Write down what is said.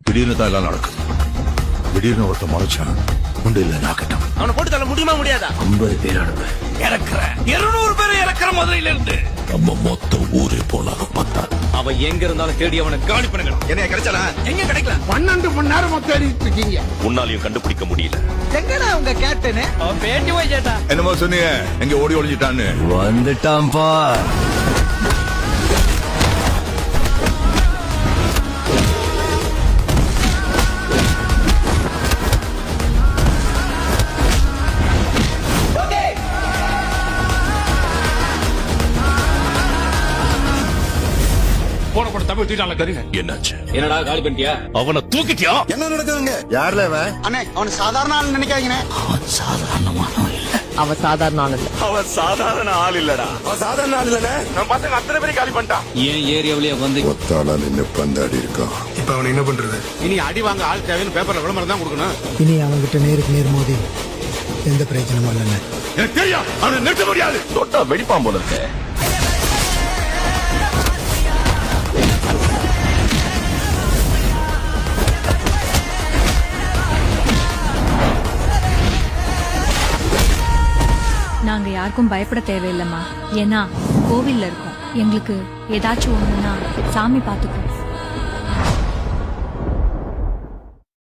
திடீர்னு தான் எல்லாம் நடக்குது. திடீர்னு ஒருத்த முறைச்சான், உண்டு இல்ல நாக்கட்டும். அவனை போட்டு தள்ள முடியுமா முடியாதா? 50 பேர் அனுப்பு. இறக்குற 200 பேர் இறக்குற மதுரையில இருந்து. நம்ம மொத்த ஊரே போனாலும் பத்தாது. அவன் எங்க இருந்தாலும் தேடி அவனை காலி பண்ணுங்க. என்ன கிடைச்சானா? எங்க கிடைக்கல. 12 மணி நேரமா தேடிட்டு இருக்கீங்க. உன்னாலையும் கண்டுபிடிக்க முடியல. எங்கடா உங்க கேப்டன்? அவன் பேட்டி போய் கேட்டா. என்னமோ சொன்னீங்க, எங்க ஓடி ஒளிஞ்சிட்டான்னு. வந்துட்டான்பா. போன கூட தமிழ் தூக்கிட்டால கருங்க. என்னாச்சு? என்னடா காலி பண்ணிட்டியா? அவனை தூக்கிட்டியா? என்ன நடக்குதுங்க? யாருல அவன்? அண்ணே அவன் சாதாரண ஆள் நினைக்காதீங்கண்ணே. அவன் சாதாரணமானவன் இல்ல. அவ சாதாரண ஆள் இல்ல. அவன் சாதாரண ஆள் இல்லடா. அவன் சாதாரண ஆள் இல்லண்ணே. நம்ம பசங்க அத்தனை பேரும் காலி பண்ணிட்டான். ஏன் ஏரியாவிலேயே வந்து ஒத்தாளா நின்னு பந்தாடி இருக்கான். இப்ப அவன் என்ன பண்றது? இனி அடி வாங்க ஆள் தேவைன்னு பேப்பர்ல விளம்பரம் தான் கொடுக்கணும். இனி அவங்கிட்ட நேருக்கு நேர் மோதி எந்த பிரயோஜனமும் இல்லைண்ணே. எனக்கு தெரியும் அவனை நிறுத்த முடியாது. தொட்டா வெடிப்பான் போல இருக்க. நாங்க யாருக்கும் பயப்பட தேவையில்லைம்மா. ஏன்னா கோவில்ல இருக்கோம். எங்களுக்கு ஏதாச்சும் ஒண்ணுன்னா சாமி பாத்துக்கும்.